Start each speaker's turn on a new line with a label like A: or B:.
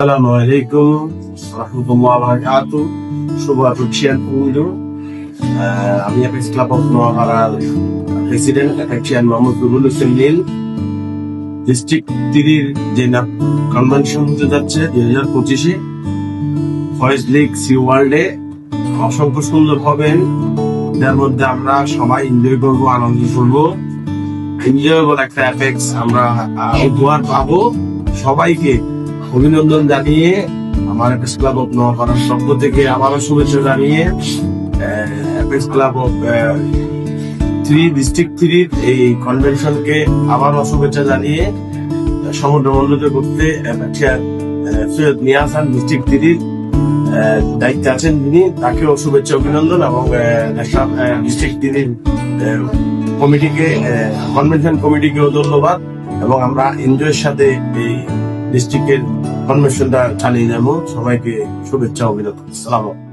A: আসসালামু আলাইকুম রাহমাতুল্লাহি ওয়া বারাকাতুহু। শুভ এশিয়ান পুজো। আমি অ্যাপেক্স ক্লাব অফ নোয়াপাড়ার president Apexian Mohammad Ruhul Hossain Nil. District 3 যে কনভেনশন হতে যাচ্ছে 2025-এ ফরেস্ট লিগ সি ওয়ার্ল্ডে অসংখ্য সুন্দর হবেন। যার মধ্যে আমরা সবাই এনজয় করবো, আনন্দ করবো। এনজয়েবল একটা অ্যাপেক্স আমরা উপহার পাবো। সবাইকে অভিনন্দন জানিয়ে আমার অ্যাপেক্স ক্লাব অফ নোয়াপাড়ার পক্ষ থেকে আবারও শুভেচ্ছা জানিয়ে অ্যাপেক্স ক্লাব অফ 3 ডিস্ট্রিক্ট 3 এই কনভেনশনকে আবারও শুভেচ্ছা জানিয়ে সমুদ্র মন্ডল করতে সৈয়দ মিয়া হাসান ডিস্ট্রিক্ট 3 দায়িত্বে আছেন যিনি, তাকেও শুভেচ্ছা অভিনন্দন এবং ডিস্ট্রিক্ট 3 কমিটিকে কনভেনশন কমিটিকেও ধন্যবাদ। এবং আমরা এনজয়ের সাথে এই ডিস্ট্রিক্টের কনভেনশনটা চালিয়ে যাবো। সবাইকে শুভেচ্ছা অভিনন্দন। সালাম।